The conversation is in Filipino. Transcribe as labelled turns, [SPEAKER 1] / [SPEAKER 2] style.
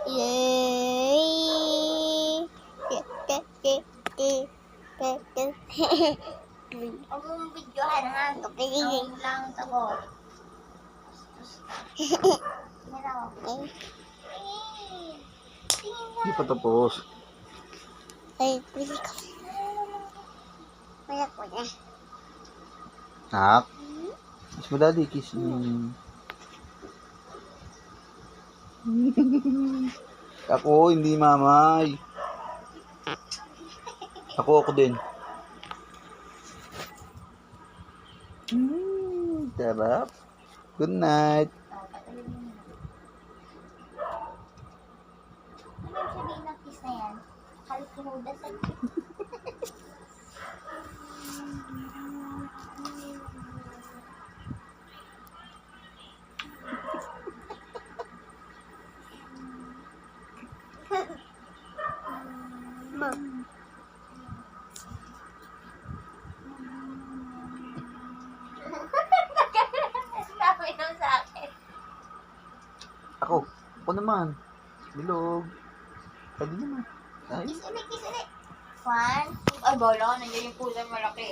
[SPEAKER 1] Yay!
[SPEAKER 2] Huwag mong videohan ha. Ang lang ako.
[SPEAKER 3] Hindi pa tapos.
[SPEAKER 1] Ay, pili ko. Wala ko na.
[SPEAKER 3] Nak. Kiss mo daddy, kiss mo. Ako, hindi mamay. Ako din. Sarap. Good night.
[SPEAKER 2] Ano yung sabihin ng kiss na yan? Kalikunudas at sabi nung sa akin.
[SPEAKER 3] Ako naman. Bilog. Pwede naman. Ay.
[SPEAKER 2] Kiss ulit, kiss ulit. One. Ay, bola ka. Nandiyan yung puso malaki.